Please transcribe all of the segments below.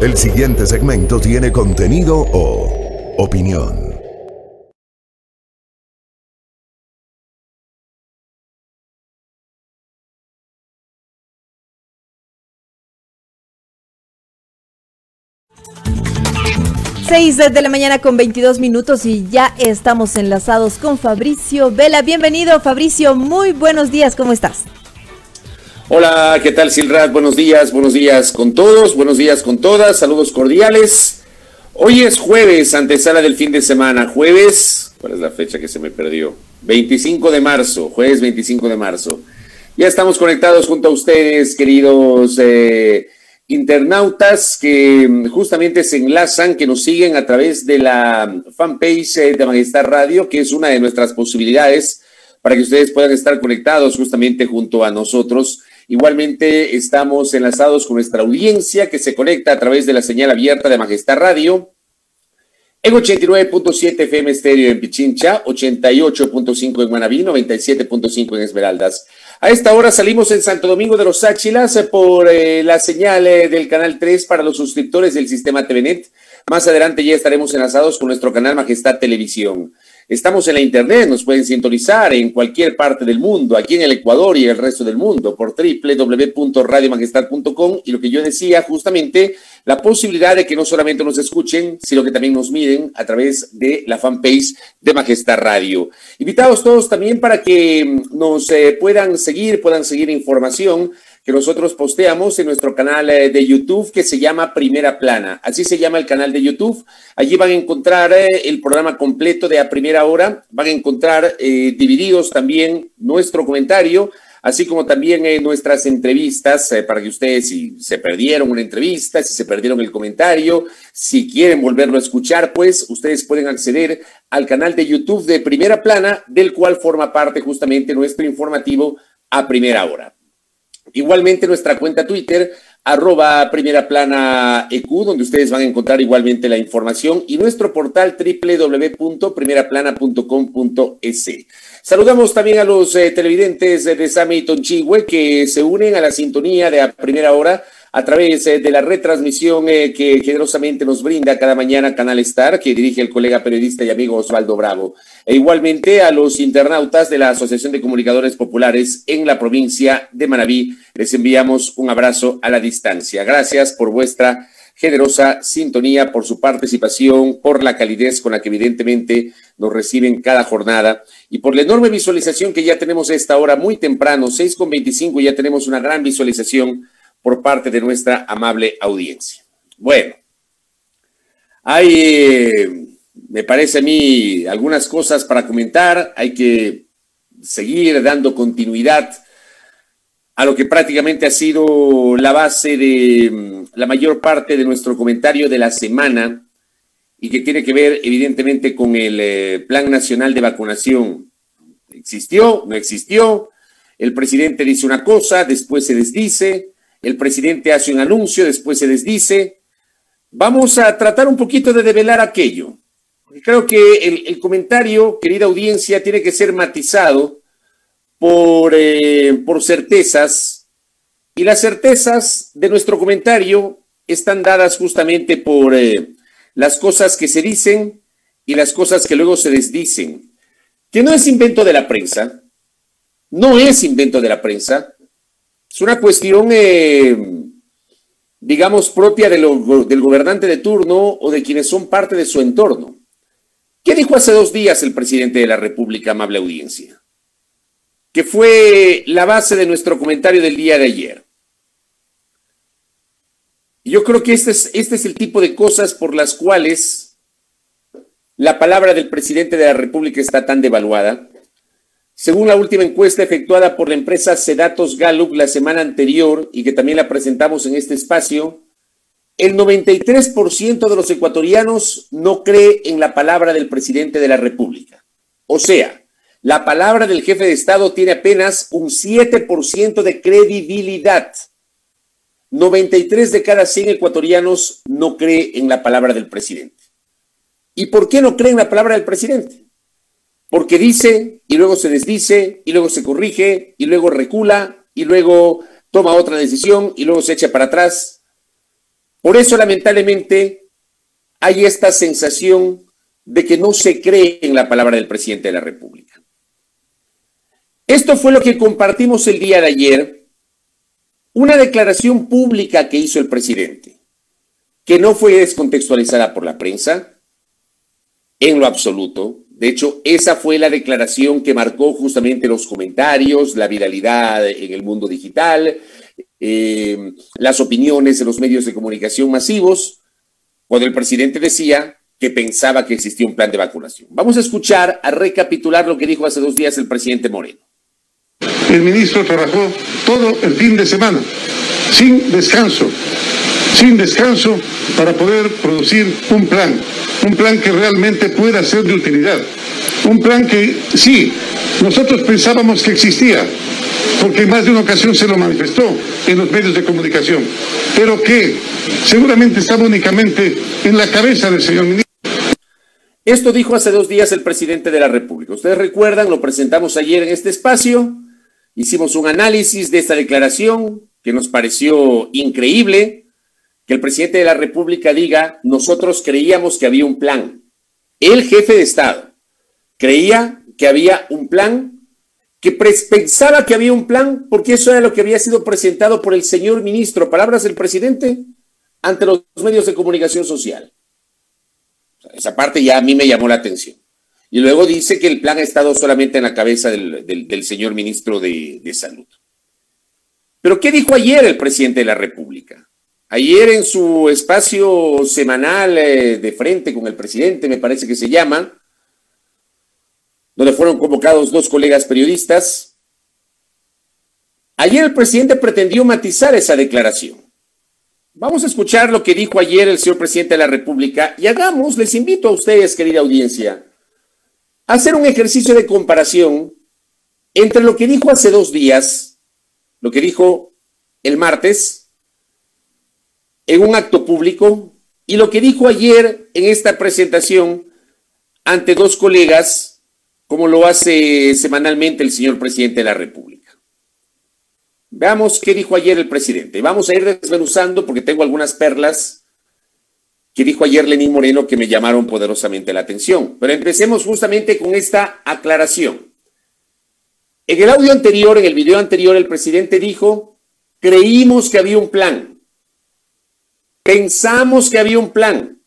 El siguiente segmento tiene contenido o opinión. Seis de la mañana con 22 minutos y ya estamos enlazados con Fabricio Vela. Bienvenido, Fabricio. Muy buenos días. ¿Cómo estás? Hola, ¿qué tal, Silrat? Buenos días con todos, buenos días con todas, saludos cordiales. Hoy es jueves, antesala del fin de semana, jueves, ¿cuál es la fecha que se me perdió? 25 de marzo, jueves 25 de marzo. Ya estamos conectados junto a ustedes, queridos internautas que justamente se enlazan, que nos siguen a través de la fanpage de Majestad Radio, que es una de nuestras posibilidades para que ustedes puedan estar conectados justamente junto a nosotros. Igualmente estamos enlazados con nuestra audiencia que se conecta a través de la señal abierta de Majestad Radio en 89.7 FM estéreo en Pichincha, 88.5 en Manabí, 97.5 en Esmeraldas. A esta hora salimos en Santo Domingo de los Áchilas por la señal del Canal 3 para los suscriptores del sistema TVNet. Más adelante ya estaremos enlazados con nuestro canal Majestad Televisión. Estamos en la internet, nos pueden sintonizar en cualquier parte del mundo, aquí en el Ecuador y en el resto del mundo, por www.radiomajestad.com. Y lo que yo decía, justamente, la posibilidad de que no solamente nos escuchen, sino que también nos miren a través de la fanpage de Majestad Radio. Invitados todos también para que nos puedan seguir información que nosotros posteamos en nuestro canal de YouTube que se llama Primera Plana. Así se llama el canal de YouTube. Allí van a encontrar el programa completo de A Primera Hora. Van a encontrar divididos también nuestro comentario, así como también nuestras entrevistas, para que ustedes, si se perdieron una entrevista, si se perdieron el comentario, si quieren volverlo a escuchar, pues ustedes pueden acceder al canal de YouTube de Primera Plana, del cual forma parte justamente nuestro informativo A Primera Hora. Igualmente nuestra cuenta Twitter, @primeraplanaeq, donde ustedes van a encontrar igualmente la información, y nuestro portal www.primeraplana.com.es. Saludamos también a los televidentes de Same y Tonchihue que se unen a la sintonía de A Primera Hora a través de la retransmisión que generosamente nos brinda cada mañana Canal Star, que dirige el colega periodista y amigo Osvaldo Bravo. E igualmente a los internautas de la Asociación de Comunicadores Populares en la provincia de Manabí, les enviamos un abrazo a la distancia. Gracias por vuestra generosa sintonía, por su participación, por la calidez con la que evidentemente nos reciben cada jornada y por la enorme visualización que ya tenemos a esta hora muy temprano, 6:25, ya tenemos una gran visualización por parte de nuestra amable audiencia. Bueno, hay, me parece a mí, algunas cosas para comentar. Hay que seguir dando continuidad a lo que prácticamente ha sido la base de la mayor parte de nuestro comentario de la semana y que tiene que ver evidentemente con el Plan Nacional de Vacunación. ¿Existió? ¿No existió? El presidente dice una cosa, después se desdice. El presidente hace un anuncio, después se desdice. Vamos a tratar un poquito de develar aquello. Creo que el comentario, querida audiencia, tiene que ser matizado por certezas. Y las certezas de nuestro comentario están dadas justamente por las cosas que se dicen y las cosas que luego se desdicen. Que no es invento de la prensa. No es invento de la prensa. Es una cuestión, digamos, propia del gobernante de turno o de quienes son parte de su entorno. ¿Qué dijo hace 2 días el presidente de la República, amable audiencia? Que fue la base de nuestro comentario del día de ayer. Yo creo que este es el tipo de cosas por las cuales la palabra del presidente de la República está tan devaluada. Según la última encuesta efectuada por la empresa Cedatos Gallup la semana anterior y que también la presentamos en este espacio, el 93% de los ecuatorianos no cree en la palabra del presidente de la República. O sea, la palabra del jefe de Estado tiene apenas un 7% de credibilidad. 93 de cada 100 ecuatorianos no cree en la palabra del presidente. ¿Y por qué no cree en la palabra del presidente? Porque dice y luego se desdice y luego se corrige y luego recula y luego toma otra decisión y luego se echa para atrás. Por eso, lamentablemente, hay esta sensación de que no se cree en la palabra del presidente de la República. Esto fue lo que compartimos el día de ayer, una declaración pública que hizo el presidente, que no fue descontextualizada por la prensa, en lo absoluto. De hecho, esa fue la declaración que marcó justamente los comentarios, la viralidad en el mundo digital, las opiniones de los medios de comunicación masivos, cuando el presidente decía que pensaba que existía un plan de vacunación. Vamos a escuchar, a recapitular lo que dijo hace 2 días el presidente Moreno. El ministro trabajó todo el fin de semana, sin descanso, para poder producir un plan que realmente pueda ser de utilidad, un plan que sí, nosotros pensábamos que existía, porque en más de una ocasión se lo manifestó en los medios de comunicación, pero que seguramente estaba únicamente en la cabeza del señor ministro. Esto dijo hace 2 días el presidente de la República. Ustedes recuerdan, lo presentamos ayer en este espacio, hicimos un análisis de esta declaración que nos pareció increíble, que el presidente de la República diga, nosotros creíamos que había un plan. El jefe de Estado creía que había un plan, que pensaba que había un plan, porque eso era lo que había sido presentado por el señor ministro, palabras del presidente, ante los medios de comunicación social. O sea, esa parte ya a mí me llamó la atención. Y luego dice que el plan ha estado solamente en la cabeza del señor ministro de Salud. Pero ¿qué dijo ayer el presidente de la República? Ayer en su espacio semanal de frente con el presidente, me parece que se llama, donde fueron convocados 2 colegas periodistas, ayer el presidente pretendió matizar esa declaración. Vamos a escuchar lo que dijo ayer el señor presidente de la República y les invito a ustedes, querida audiencia, a hacer un ejercicio de comparación entre lo que dijo hace 2 días, lo que dijo el martes, en un acto público, y lo que dijo ayer en esta presentación ante 2 colegas, como lo hace semanalmente el señor presidente de la República. Veamos qué dijo ayer el presidente. Vamos a ir desmenuzando porque tengo algunas perlas que dijo ayer Lenín Moreno que me llamaron poderosamente la atención. Pero empecemos justamente con esta aclaración. En el audio anterior, en el video anterior, el presidente dijo, creímos que había un plan. Pensamos que había un plan,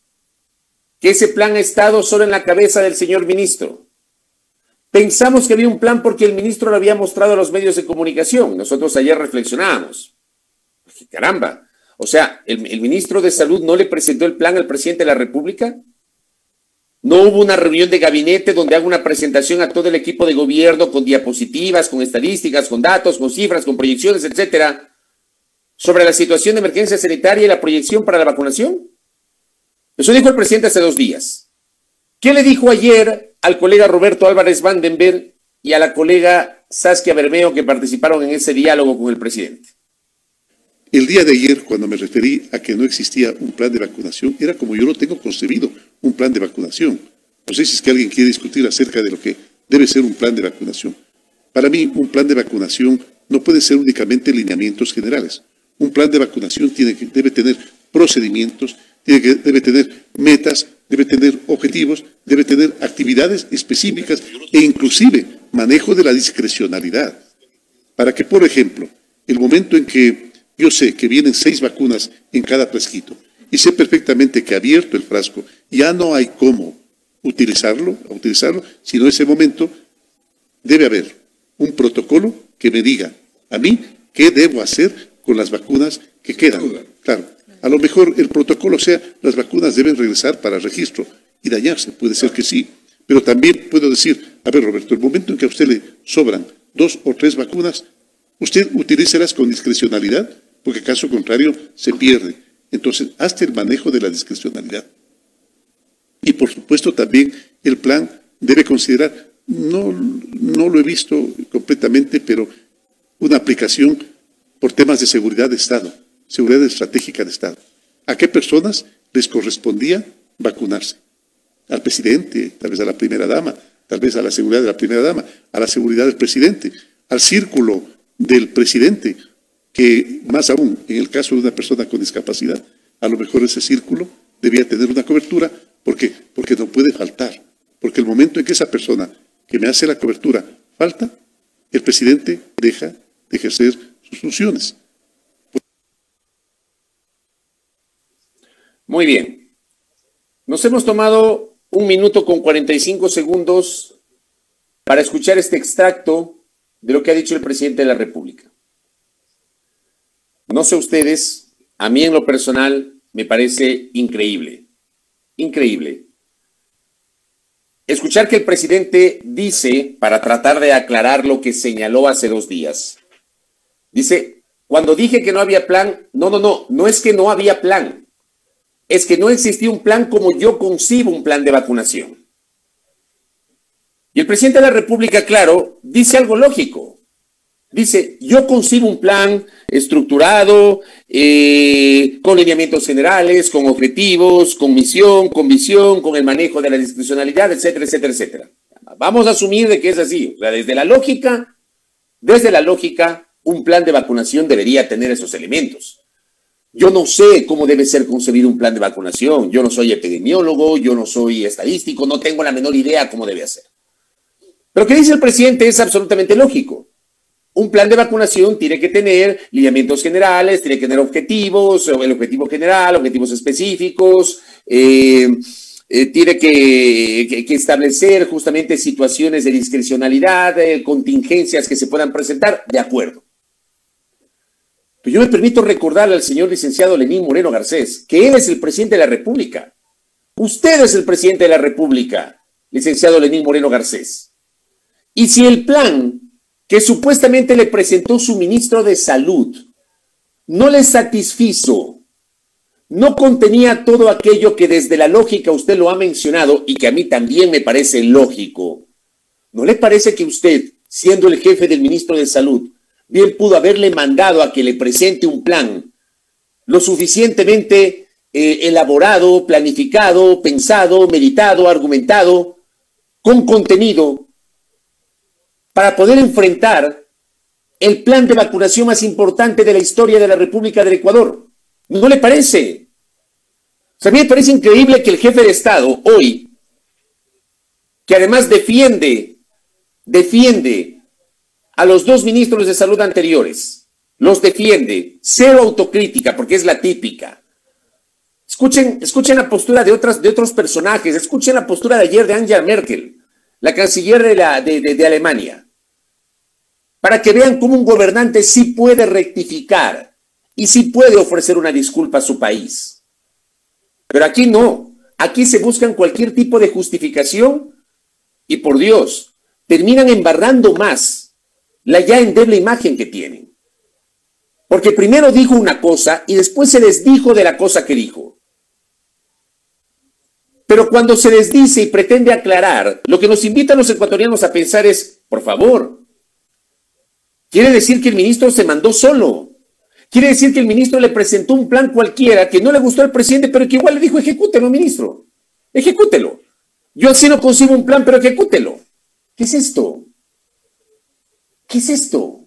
que ese plan ha estado solo en la cabeza del señor ministro. Pensamos que había un plan porque el ministro lo había mostrado a los medios de comunicación. Nosotros ayer reflexionábamos. Caramba, o sea, ¿el ministro de Salud no le presentó el plan al presidente de la República? ¿No hubo una reunión de gabinete donde haga una presentación a todo el equipo de gobierno con diapositivas, con estadísticas, con datos, con cifras, con proyecciones, etcétera, sobre la situación de emergencia sanitaria y la proyección para la vacunación? Eso dijo el presidente hace 2 días. ¿Qué le dijo ayer al colega Roberto Álvarez Vandenberg y a la colega Saskia Bermeo que participaron en ese diálogo con el presidente? El día de ayer, cuando me referí a que no existía un plan de vacunación, era como yo lo tengo concebido, un plan de vacunación. No sé si es que alguien quiere discutir acerca de lo que debe ser un plan de vacunación. Para mí, un plan de vacunación no puede ser únicamente lineamientos generales. Un plan de vacunación debe tener procedimientos, debe tener metas, debe tener objetivos, debe tener actividades específicas e inclusive manejo de la discrecionalidad. Para que, por ejemplo, el momento en que yo sé que vienen 6 vacunas en cada frasquito y sé perfectamente que abierto el frasco ya no hay cómo utilizarlo, sino en ese momento debe haber un protocolo que me diga a mí qué debo hacer con las vacunas que quedan. Claro, a lo mejor el protocolo sea las vacunas deben regresar para registro y dañarse, puede ser que sí, pero también puedo decir, a ver Roberto, el momento en que a usted le sobran 2 o 3 vacunas, usted utilícelas con discrecionalidad, porque caso contrario se pierde. Entonces, hazte el manejo de la discrecionalidad. Y por supuesto también el plan debe considerar, no lo he visto completamente, pero una aplicación por temas de seguridad de Estado, seguridad estratégica de Estado. ¿A qué personas les correspondía vacunarse? Al presidente, tal vez a la primera dama, tal vez a la seguridad de la primera dama, a la seguridad del presidente, al círculo del presidente, que más aún en el caso de una persona con discapacidad, a lo mejor ese círculo debía tener una cobertura. ¿Por qué? Porque no puede faltar. Porque el momento en que esa persona que me hace la cobertura falta, el presidente deja de ejercer sus funciones. Muy bien. Nos hemos tomado 1 minuto con 45 segundos para escuchar este extracto de lo que ha dicho el presidente de la República. No sé ustedes, a mí en lo personal me parece increíble. Increíble. Escuchar que el presidente dice, para tratar de aclarar lo que señaló hace 2 días, dice, cuando dije que no había plan, no es que no había plan, es que no existía un plan como yo concibo un plan de vacunación. Y el presidente de la República, claro, dice algo lógico. Dice, yo concibo un plan estructurado, con lineamientos generales, con objetivos, con misión, con visión, con el manejo de la discrecionalidad, etcétera, etcétera, etcétera. Vamos a asumir de que es así. O sea, desde la lógica, un plan de vacunación debería tener esos elementos. Yo no sé cómo debe ser concebido un plan de vacunación. Yo no soy epidemiólogo, yo no soy estadístico, no tengo la menor idea cómo debe ser. Pero lo que dice el presidente es absolutamente lógico. Un plan de vacunación tiene que tener lineamientos generales, tiene que tener objetivos, el objetivo general, objetivos específicos, tiene que establecer justamente situaciones de discrecionalidad, contingencias que se puedan presentar, de acuerdo. Pero yo me permito recordarle al señor licenciado Lenín Moreno Garcés que él es el presidente de la República. Usted es el presidente de la República, licenciado Lenín Moreno Garcés. Y si el plan que supuestamente le presentó su ministro de Salud no le satisfizo, no contenía todo aquello que desde la lógica usted lo ha mencionado y que a mí también me parece lógico, ¿no le parece que usted, siendo el jefe del ministro de Salud, bien pudo haberle mandado a que le presente un plan lo suficientemente elaborado, planificado, pensado, meditado, argumentado, con contenido, para poder enfrentar el plan de vacunación más importante de la historia de la República del Ecuador? ¿No le parece? O sea, a mí me parece increíble que el jefe de Estado hoy, que además defiende a los 2 ministros de Salud anteriores, los defiende, cero autocrítica, porque es la típica. Escuchen la postura de otros personajes, escuchen la postura de ayer de Angela Merkel, la canciller de Alemania, para que vean cómo un gobernante sí puede rectificar y sí puede ofrecer una disculpa a su país. Pero aquí no, aquí se buscan cualquier tipo de justificación y, por Dios, terminan embarrando más la ya endeble imagen que tienen. Porque primero dijo una cosa y después se desdijo de la cosa que dijo. Pero cuando se desdice y pretende aclarar, lo que nos invita a los ecuatorianos a pensar es, por favor, quiere decir que el ministro se mandó solo. Quiere decir que el ministro le presentó un plan cualquiera que no le gustó al presidente, pero que igual le dijo, ejecútelo, ministro. Ejecútelo. Yo así no concibo un plan, pero ejecútelo. ¿Qué es esto? ¿Qué es esto?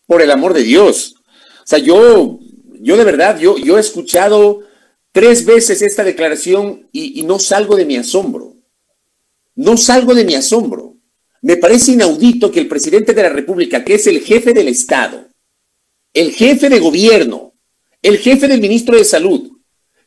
Por el amor de Dios. O sea, yo de verdad, yo he escuchado 3 veces esta declaración y no salgo de mi asombro. No salgo de mi asombro. Me parece inaudito que el presidente de la República, que es el jefe del Estado, el jefe de gobierno, el jefe del ministro de Salud,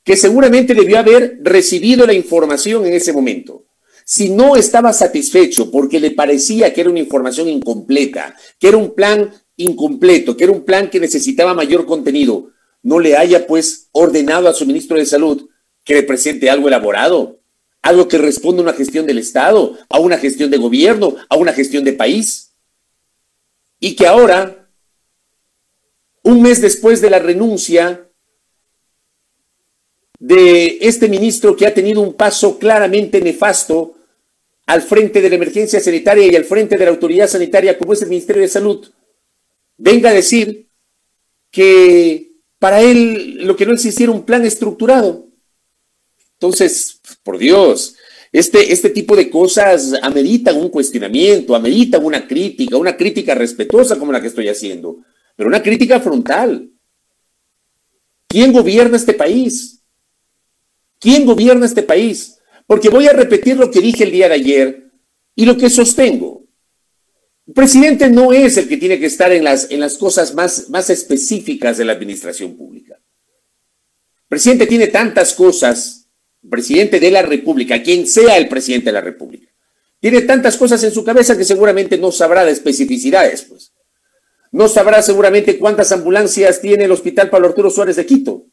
que seguramente debió haber recibido la información en ese momento, si no estaba satisfecho porque le parecía que era una información incompleta, que era un plan incompleto, que era un plan que necesitaba mayor contenido, no le haya pues ordenado a su ministro de Salud que le presente algo elaborado, algo que responda a una gestión del Estado, a una gestión de gobierno, a una gestión de país. Y que ahora, un mes después de la renuncia de este ministro que ha tenido un paso claramente nefasto al frente de la emergencia sanitaria y al frente de la autoridad sanitaria como es el Ministerio de Salud, venga a decir que para él lo que no existiera un plan estructurado. Entonces, por Dios, este tipo de cosas ameritan un cuestionamiento, ameritan una crítica respetuosa como la que estoy haciendo, pero una crítica frontal. ¿quién gobierna este país? ¿Quién gobierna este país? Porque voy a repetir lo que dije el día de ayer y lo que sostengo. El presidente no es el que tiene que estar en las cosas más específicas de la administración pública. El presidente tiene tantas cosas, el presidente de la República, quien sea el presidente de la República, tiene tantas cosas en su cabeza que seguramente no sabrá de especificidades, pues. No sabrá seguramente cuántas ambulancias tiene el Hospital Pablo Arturo Suárez de Quito.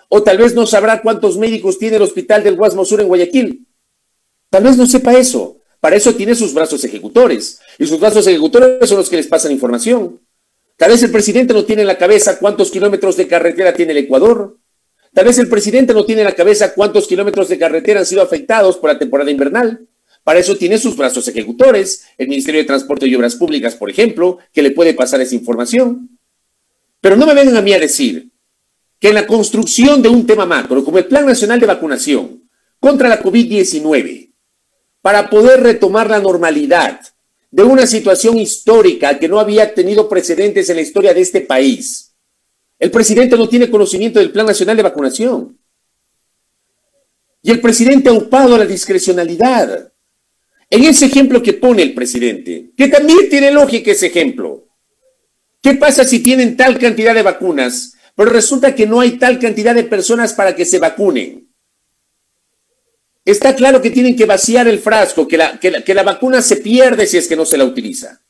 O tal vez no sabrá cuántos médicos tiene el Hospital del Guasmo Sur en Guayaquil. Tal vez no sepa eso. Para eso tiene sus brazos ejecutores. Y sus brazos ejecutores son los que les pasan información. Tal vez el presidente no tiene en la cabeza cuántos kilómetros de carretera tiene el Ecuador. Tal vez el presidente no tiene en la cabeza cuántos kilómetros de carretera han sido afectados por la temporada invernal. Para eso tiene sus brazos ejecutores, el Ministerio de Transporte y Obras Públicas, por ejemplo, que le puede pasar esa información. Pero no me vengan a mí a decir que en la construcción de un tema macro, como el Plan Nacional de Vacunación contra la COVID-19, para poder retomar la normalidad de una situación histórica que no había tenido precedentes en la historia de este país, el presidente no tiene conocimiento del Plan Nacional de Vacunación. Y el presidente ha upado a la discrecionalidad. En ese ejemplo que pone el presidente, que también tiene lógica ese ejemplo. ¿Qué pasa si tienen tal cantidad de vacunas, pero resulta que no hay tal cantidad de personas para que se vacunen? Está claro que tienen que vaciar el frasco, que la vacuna se pierde si es que no se la utiliza.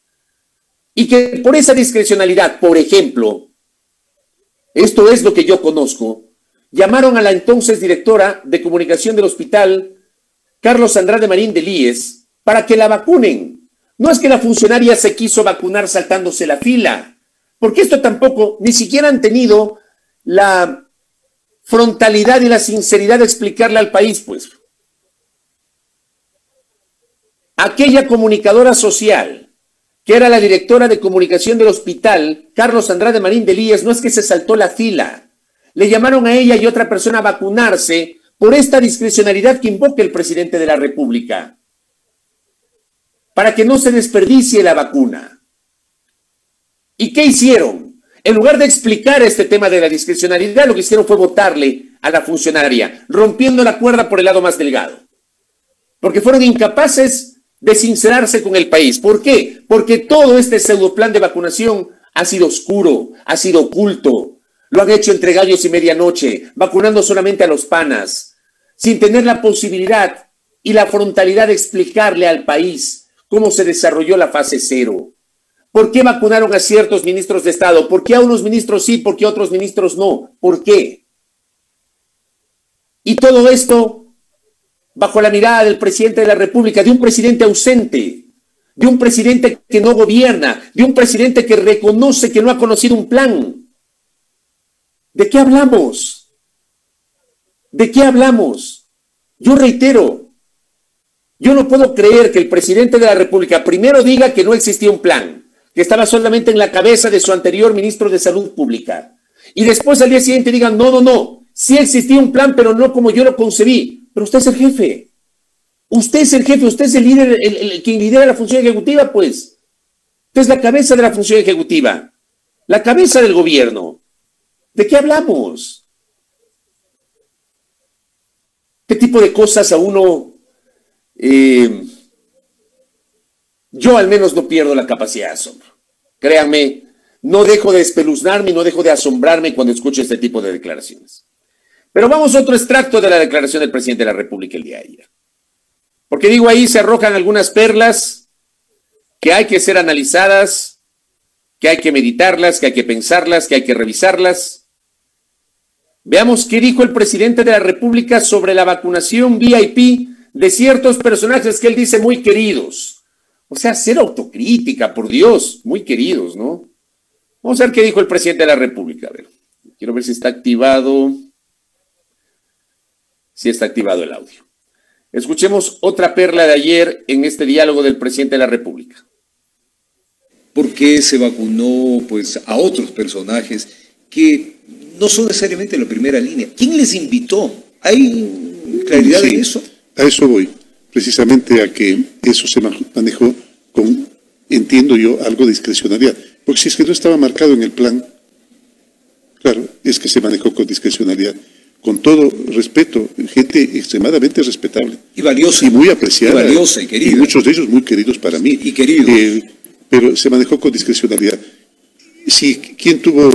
Y que por esa discrecionalidad, por ejemplo, esto es lo que yo conozco, llamaron a la entonces directora de comunicación del hospital, Carlos Andrade Marín de Líes, para que la vacunen. No es que la funcionaria se quiso vacunar saltándose la fila, porque esto tampoco, ni siquiera han tenido la frontalidad y la sinceridad de explicarle al país, pues. Aquella comunicadora social, que era la directora de comunicación del hospital, Carlos Andrade Marín de Líes, no es que se saltó la fila. Le llamaron a ella y otra persona a vacunarse por esta discrecionalidad que invoca el presidente de la República, para que no se desperdicie la vacuna. ¿Y qué hicieron? En lugar de explicar este tema de la discrecionalidad, lo que hicieron fue votarle a la funcionaria, rompiendo la cuerda por el lado más delgado. Porque fueron incapaces de sincerarse con el país. ¿Por qué? Porque todo este pseudoplan de vacunación ha sido oscuro, ha sido oculto. Lo han hecho entre gallos y medianoche, vacunando solamente a los panas, sin tener la posibilidad y la frontalidad de explicarle al país cómo se desarrolló la fase 0. ¿Por qué vacunaron a ciertos ministros de Estado? ¿Por qué a unos ministros sí, por qué a otros ministros no? ¿Por qué? Y todo esto bajo la mirada del presidente de la República, de un presidente ausente, de un presidente que no gobierna, de un presidente que reconoce que no ha conocido un plan. ¿De qué hablamos? ¿De qué hablamos? Yo reitero, yo no puedo creer que el presidente de la República primero diga que no existía un plan, que estaba solamente en la cabeza de su anterior ministro de Salud Pública, y después al día siguiente digan, no, sí existía un plan, pero no como yo lo concebí. Pero usted es el jefe. Usted es el jefe, usted es el líder, quien lidera la función ejecutiva, pues. Usted es la cabeza de la función ejecutiva, la cabeza del gobierno. ¿De qué hablamos? ¿Qué tipo de cosas a uno... yo al menos no pierdo la capacidad de asombro. Créanme, no dejo de espeluznarme y no dejo de asombrarme cuando escucho este tipo de declaraciones. Pero vamos a otro extracto de la declaración del presidente de la República el día de ayer. Porque digo, ahí se arrojan algunas perlas que hay que ser analizadas, que hay que meditarlas, que hay que pensarlas, que hay que revisarlas. Veamos qué dijo el presidente de la República sobre la vacunación VIP de ciertos personajes que él dice muy queridos. O sea, ser autocrítica, por Dios, muy queridos, ¿no? Vamos a ver qué dijo el presidente de la República. A ver, quiero ver si está activado. Sí está activado el audio. Escuchemos otra perla de ayer en este diálogo del presidente de la República. ¿Por qué se vacunó pues a otros personajes que no son necesariamente la primera línea? ¿Quién les invitó? ¿Hay claridad en eso? A eso voy, precisamente a que eso se manejó con, entiendo yo, algo de discrecionalidad. Porque si es que no estaba marcado en el plan, Claro, es que se manejó con discrecionalidad. Con todo respeto, gente extremadamente respetable. Y valiosa. Y muy apreciada. Y valiosa y querida. Y muchos de ellos muy queridos para mí. Y queridos. Pero se manejó con discrecionalidad. Si, ¿quién tuvo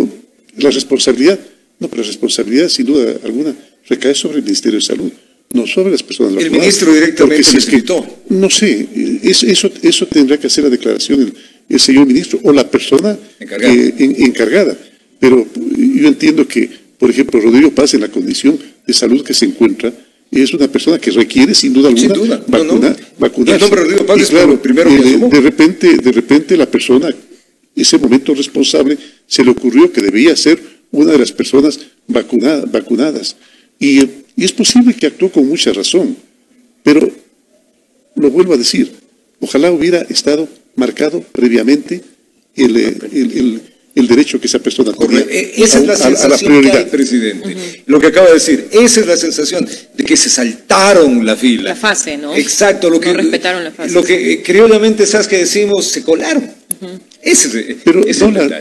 la responsabilidad? No, pero la responsabilidad, sin duda alguna, recae sobre el Ministerio de Salud, no sobre las personas vacunadas. El ministro directamente si necesitó. No sé, eso tendrá que hacer la declaración el señor ministro o la persona encargada. Pero yo entiendo que, por ejemplo, Rodrigo Paz, en la condición de salud que se encuentra, es una persona que requiere, sin duda alguna, vacunarse. El nombre de Rodrigo Paz es claro, el primero que asumo. De repente la persona, ese momento responsable, se le ocurrió que debía ser una de las personas vacunadas. Y es posible que actuó con mucha razón, pero lo vuelvo a decir, ojalá hubiera estado marcado previamente el derecho que esa persona tenía esa es la sensación que hay, presidente. Lo que acaba de decir, esa es la sensación de que se saltaron la fila. La fase, ¿no? Exacto. No respetaron la fase. Lo que criollamente, ¿sabes qué decimos? Se colaron. Pero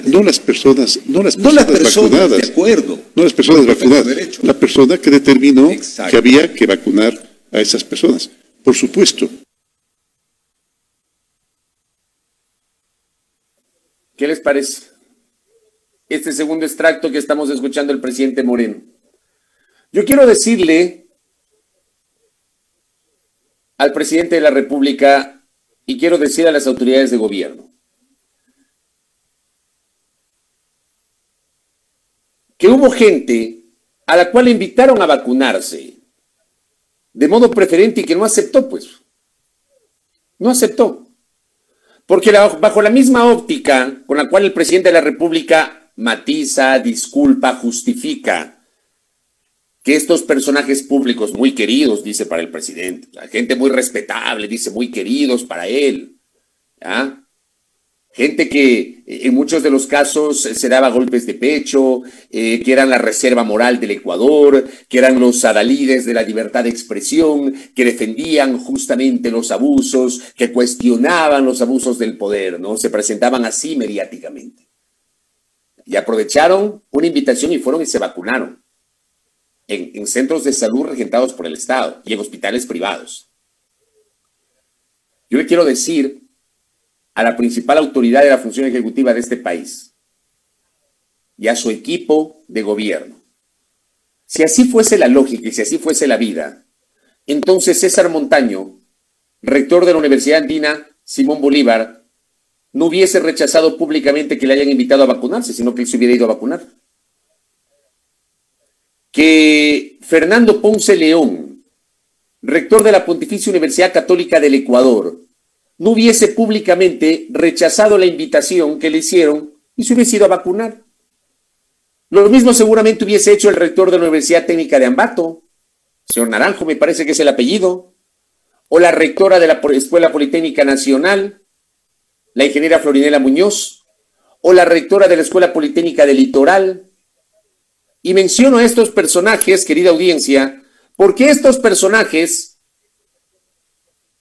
no las personas vacunadas. De acuerdo. No las personas vacunadas. La persona que determinó que había que vacunar a esas personas. Por supuesto. ¿Qué les parece este segundo extracto que estamos escuchando del presidente Moreno? Yo quiero decirle al presidente de la República y quiero decir a las autoridades de gobierno que hubo gente a la cual le invitaron a vacunarse de modo preferente y que no aceptó, pues. No aceptó. Porque bajo la misma óptica con la cual el presidente de la República matiza, disculpa, justifica que estos personajes públicos muy queridos, dice para el presidente, la gente muy respetable, dice muy queridos para él, ¿ya? Gente que en muchos de los casos se daba golpes de pecho, que eran la reserva moral del Ecuador, que eran los adalides de la libertad de expresión, que defendían justamente los abusos, que cuestionaban los abusos del poder, ¿no? Se presentaban así mediáticamente. Y aprovecharon una invitación y fueron y se vacunaron en centros de salud regentados por el Estado y en hospitales privados. Yo le quiero decir a la principal autoridad de la función ejecutiva de este país y a su equipo de gobierno. Si así fuese la lógica y si así fuese la vida, entonces César Montaño, rector de la Universidad Andina Simón Bolívar, no hubiese rechazado públicamente que le hayan invitado a vacunarse, sino que él se hubiera ido a vacunar. Que Fernando Ponce León, rector de la Pontificia Universidad Católica del Ecuador, no hubiese públicamente rechazado la invitación que le hicieron y se hubiese ido a vacunar. Lo mismo seguramente hubiese hecho el rector de la Universidad Técnica de Ambato, señor Naranjo, me parece que es el apellido, o la rectora de la Escuela Politécnica Nacional, la ingeniera Florinela Muñoz, o la rectora de la Escuela Politécnica del Litoral. Y menciono a estos personajes, querida audiencia, porque estos personajes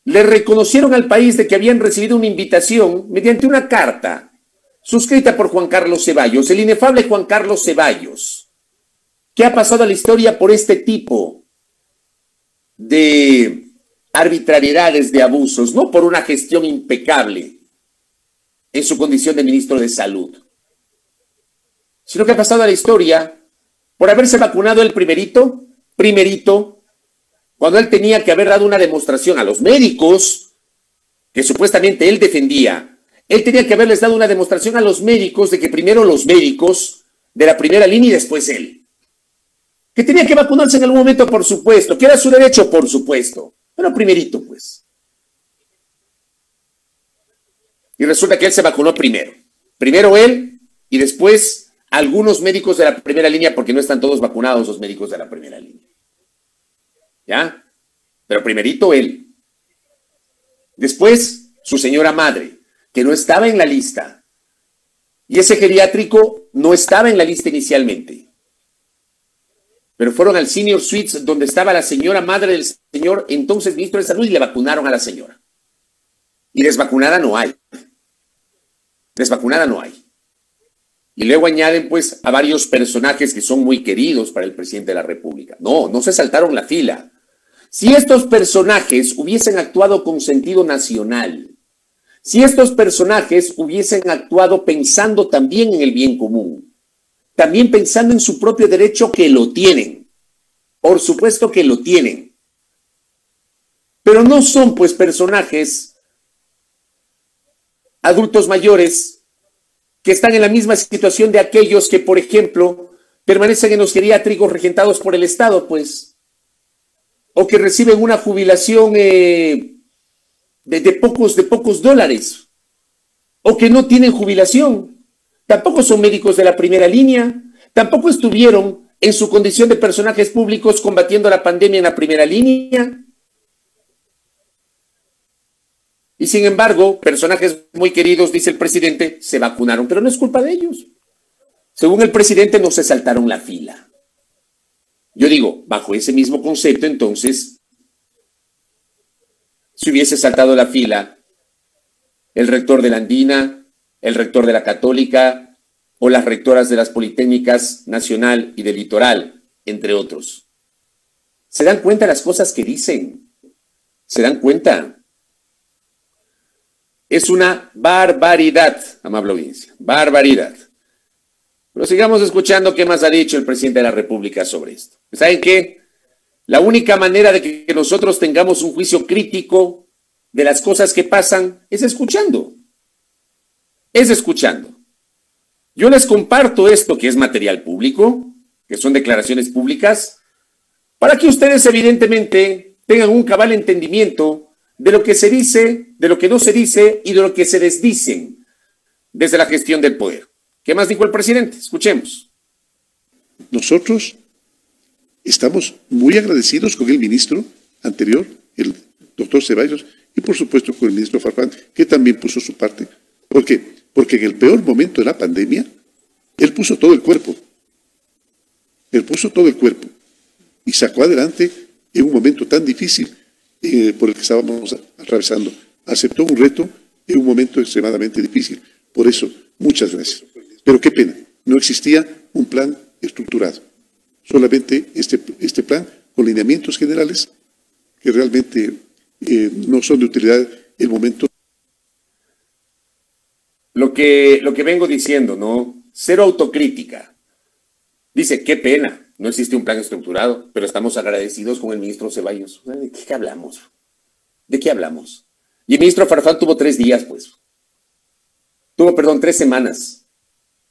le reconocieron al país de que habían recibido una invitación mediante una carta suscrita por Juan Carlos Ceballos, el inefable Juan Carlos Ceballos, que ha pasado a la historia por este tipo de arbitrariedades, de abusos, no por una gestión impecable en su condición de ministro de Salud, sino que ha pasado a la historia por haberse vacunado el primerito, cuando él tenía que haber dado una demostración a los médicos que supuestamente él defendía. Él tenía que haberles dado una demostración a los médicos de que primero los médicos de la primera línea y después él. Que tenía que vacunarse en algún momento, por supuesto, que era su derecho, por supuesto, pero primerito, pues. Y resulta que él se vacunó primero. Primero él y después algunos médicos de la primera línea, porque no están todos vacunados los médicos de la primera línea. ¿Ya? Pero primerito él. Después, su señora madre, que no estaba en la lista. Y ese geriátrico no estaba en la lista inicialmente. Pero fueron al Senior Suites donde estaba la señora madre del señor entonces ministro de Salud y le vacunaron a la señora. Y desvacunada no hay. Desvacunada no hay. Y luego añaden pues a varios personajes que son muy queridos para el presidente de la República. No, no se saltaron la fila. Si estos personajes hubiesen actuado con sentido nacional, si estos personajes hubiesen actuado pensando también en el bien común, también pensando en su propio derecho, que lo tienen, por supuesto que lo tienen, pero no son pues personajes adultos mayores que están en la misma situación de aquellos que, por ejemplo, permanecen en los geriátricos regentados por el Estado, pues, o que reciben una jubilación de pocos dólares, o que no tienen jubilación. Tampoco son médicos de la primera línea, tampoco estuvieron en su condición de personajes públicos combatiendo la pandemia en la primera línea. Y sin embargo, personajes muy queridos, dice el presidente, se vacunaron, pero no es culpa de ellos. Según el presidente, no se saltaron la fila. Yo digo, bajo ese mismo concepto, entonces, si hubiese saltado la fila el rector de la Andina, el rector de la Católica o las rectoras de las Politécnicas Nacional y del Litoral, entre otros. ¿Se dan cuenta de las cosas que dicen? ¿Se dan cuenta? Es una barbaridad, amable audiencia, barbaridad. Pero sigamos escuchando qué más ha dicho el presidente de la República sobre esto. ¿Saben qué? La única manera de que nosotros tengamos un juicio crítico de las cosas que pasan es escuchando. Es escuchando. Yo les comparto esto que es material público, que son declaraciones públicas, para que ustedes evidentemente tengan un cabal entendimiento de lo que se dice, de lo que no se dice y de lo que se desdicen desde la gestión del poder. ¿Qué más dijo el presidente? Escuchemos. Nosotros estamos muy agradecidos con el ministro anterior, el doctor Ceballos, y por supuesto con el ministro Farfán, que también puso su parte. ¿Por qué? Porque en el peor momento de la pandemia, él puso todo el cuerpo. Él puso todo el cuerpo y sacó adelante en un momento tan difícil por el que estábamos atravesando. Aceptó un reto en un momento extremadamente difícil. Por eso, muchas gracias. Pero qué pena, no existía un plan estructurado. Solamente este plan con lineamientos generales que realmente no son de utilidad en el momento. Lo que vengo diciendo, ¿no? Cero autocrítica. Dice, qué pena. No existe un plan estructurado, pero estamos agradecidos con el ministro Ceballos. ¿De qué hablamos? ¿De qué hablamos? Y el ministro Farfán tuvo 3 días, pues. Tuvo 3 semanas.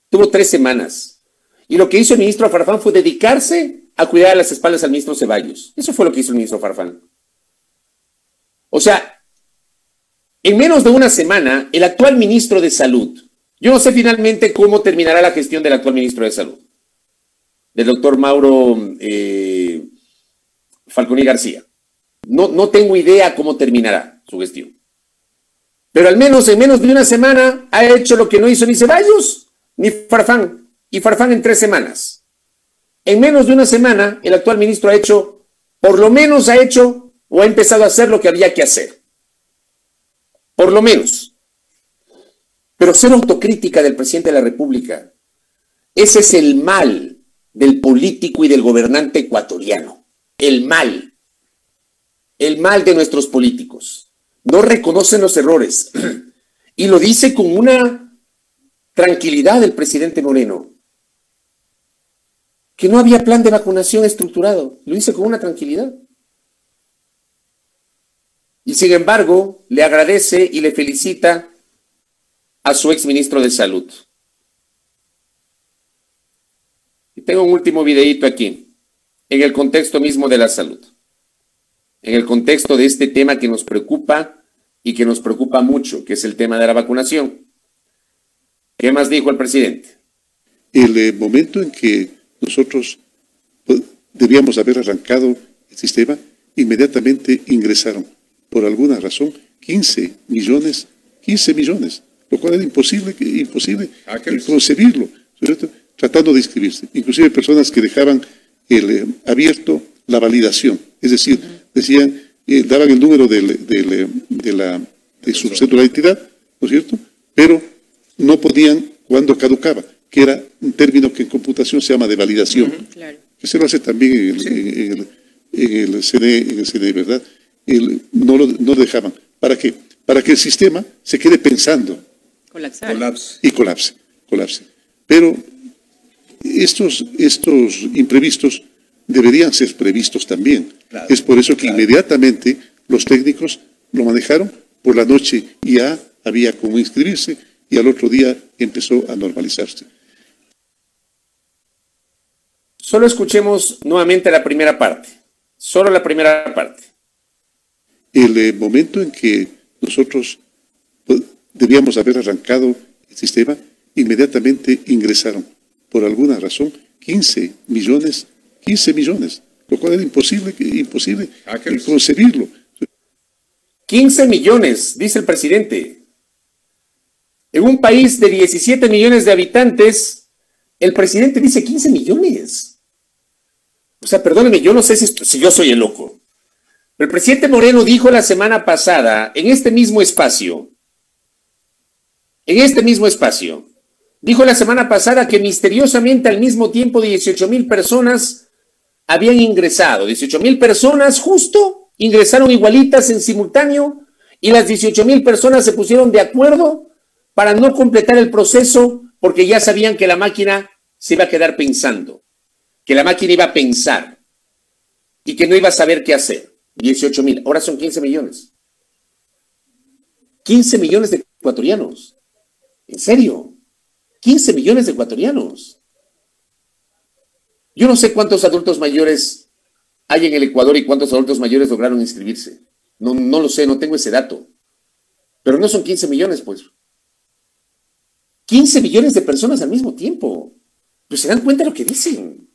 Tuvo 3 semanas. Y lo que hizo el ministro Farfán fue dedicarse a cuidar a las espaldas al ministro Ceballos. Eso fue lo que hizo el ministro Farfán. O sea, en menos de una semana, el actual ministro de Salud, yo no sé finalmente cómo terminará la gestión del actual ministro de Salud, del doctor Mauro Falconi García. No tengo idea cómo terminará su gestión. Pero al menos en menos de una semana ha hecho lo que no hizo ni Ceballos ni Farfán. Y Farfán en 3 semanas. En menos de una semana el actual ministro ha hecho, por lo menos ha hecho o ha empezado a hacer lo que había que hacer. Por lo menos. Pero ser autocrítica del presidente de la República. Ese es el mal del político y del gobernante ecuatoriano. El mal de nuestros políticos. No reconocen los errores. Y lo dice con una tranquilidad el presidente Moreno. Que no había plan de vacunación estructurado. Lo dice con una tranquilidad. Y sin embargo, le agradece y le felicita a su exministro de Salud. Y tengo un último videíto aquí, en el contexto mismo de la salud. En el contexto de este tema que nos preocupa y que nos preocupa mucho, que es el tema de la vacunación. ¿Qué más dijo el presidente? El momento en que nosotros debíamos haber arrancado el sistema, inmediatamente ingresaron, por alguna razón, 15 millones, lo cual era imposible concebirlo, ¿cierto? Tratando de inscribirse. Inclusive personas que dejaban abierto la validación, es decir, decían, daban el número de su cédula de identidad, ¿no es cierto? Pero no podían cuando caducaba. que era un término que en computación se llama de validación, Claro. que se lo hace también en el CD, ¿verdad? No lo dejaban. ¿Para qué? Para que el sistema se quede pensando Colapso. y colapse. Pero estos imprevistos deberían ser previstos también. Claro, Es por eso que inmediatamente los técnicos lo manejaron por la noche y ya había como inscribirse y al otro día empezó a normalizarse. Solo escuchemos nuevamente la primera parte. Solo la primera parte. El momento en que nosotros debíamos haber arrancado el sistema, inmediatamente ingresaron, por alguna razón, 15 millones, lo cual era imposible concebirlo. 15 millones, dice el presidente. En un país de 17 millones de habitantes, el presidente dice 15 millones. O sea, perdóneme, yo no sé si yo soy el loco. El presidente Moreno dijo la semana pasada, en este mismo espacio, dijo la semana pasada que misteriosamente al mismo tiempo 18,000 personas habían ingresado. 18,000 personas justo ingresaron igualitas en simultáneo y las 18,000 personas se pusieron de acuerdo para no completar el proceso porque ya sabían que la máquina se iba a quedar pensando, que la máquina iba a pensar y que no iba a saber qué hacer. 18,000, ahora son 15 millones. 15 millones de ecuatorianos. ¿En serio? 15 millones de ecuatorianos. Yo no sé cuántos adultos mayores hay en el Ecuador y cuántos adultos mayores lograron inscribirse. No lo sé, no tengo ese dato. Pero no son 15 millones, pues. 15 millones de personas al mismo tiempo. Pues se dan cuenta de lo que dicen.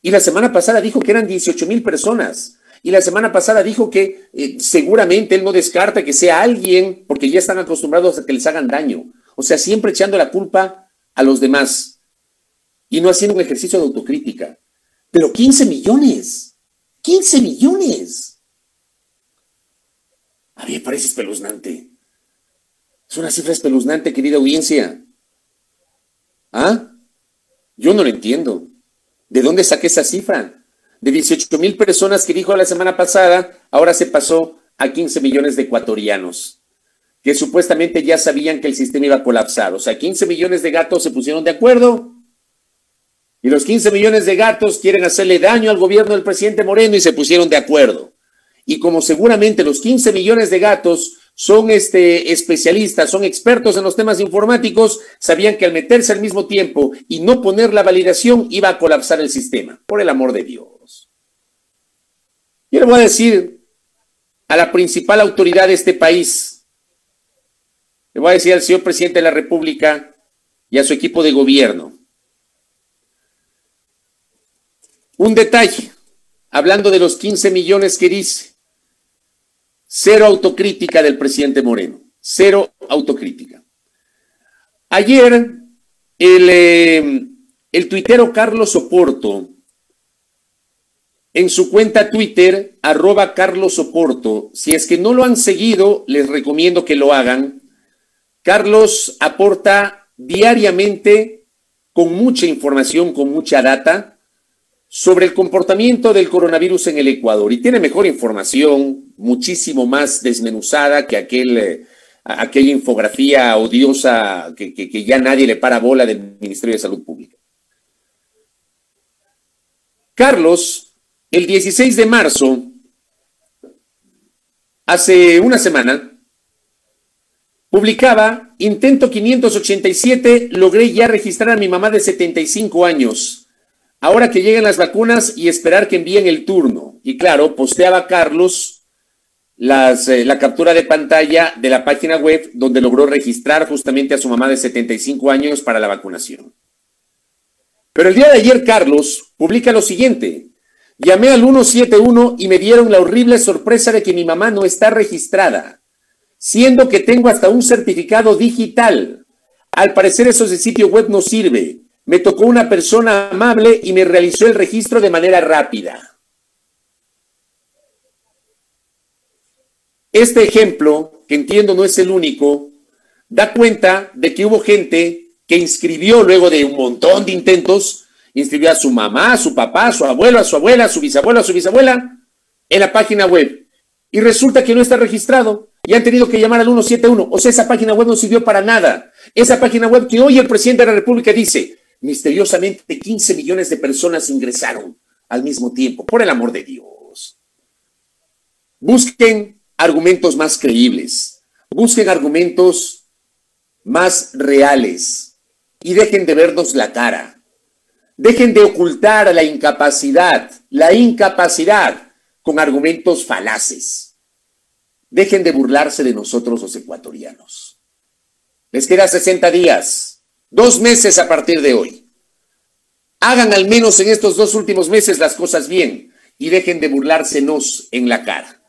Y la semana pasada dijo que eran 18,000 personas. Y la semana pasada dijo que seguramente él no descarta que sea alguien, porque ya están acostumbrados a que les hagan daño. O sea, siempre echando la culpa a los demás. Y no haciendo un ejercicio de autocrítica. Pero 15 millones. 15 millones. A mí me parece espeluznante. Es una cifra espeluznante, querida audiencia. ¿Ah? Yo no lo entiendo. ¿De dónde saqué esa cifra? De 18,000 personas que dijo la semana pasada, ahora se pasó a 15 millones de ecuatorianos, que supuestamente ya sabían que el sistema iba a colapsar. O sea, 15 millones de gatos se pusieron de acuerdo y los 15 millones de gatos quieren hacerle daño al gobierno del presidente Moreno y se pusieron de acuerdo. Y como seguramente los 15 millones de gatos son especialistas, son expertos en los temas informáticos, sabían que al meterse al mismo tiempo y no poner la validación iba a colapsar el sistema. Por el amor de Dios. Yo le voy a decir a la principal autoridad de este país, le voy a decir al señor presidente de la República y a su equipo de gobierno, un detalle, hablando de los 15 millones que dice. Cero autocrítica del presidente Moreno. Cero autocrítica. Ayer, el tuitero Carlos Oporto, en su cuenta Twitter, @CarlosOporto, si es que no lo han seguido, les recomiendo que lo hagan. Carlos aporta diariamente con mucha información, con mucha data, sobre el comportamiento del coronavirus en el Ecuador y tiene mejor información, muchísimo más desmenuzada que aquella infografía odiosa que ya nadie le para bola del Ministerio de Salud Pública. Carlos, el 16 de marzo, hace una semana, publicaba: intento 587, logré ya registrar a mi mamá de 75 años. Ahora que lleguen las vacunas y esperar que envíen el turno. Y claro, posteaba Carlos la captura de pantalla de la página web donde logró registrar justamente a su mamá de 75 años para la vacunación. Pero el día de ayer Carlos publica lo siguiente: llamé al 171 y me dieron la horrible sorpresa de que mi mamá no está registrada, siendo que tengo hasta un certificado digital. Al parecer eso de sitio web no sirve. Me tocó una persona amable y me realizó el registro de manera rápida. Este ejemplo, que entiendo no es el único, da cuenta de que hubo gente que inscribió luego de un montón de intentos, inscribió a su mamá, a su papá, a su abuelo, a su abuela, a su bisabuelo, a su bisabuela en la página web. Y resulta que no está registrado y han tenido que llamar al 171. O sea, esa página web no sirvió para nada. Esa página web que hoy el presidente de la República dice, misteriosamente 15 millones de personas ingresaron al mismo tiempo. Por el amor de Dios. Busquen argumentos más creíbles. Busquen argumentos más reales y dejen de vernos la cara. Dejen de ocultar la incapacidad con argumentos falaces. Dejen de burlarse de nosotros los ecuatorianos. Les queda 60 días, 2 meses a partir de hoy. Hagan al menos en estos 2 últimos meses las cosas bien y dejen de burlársenos en la cara.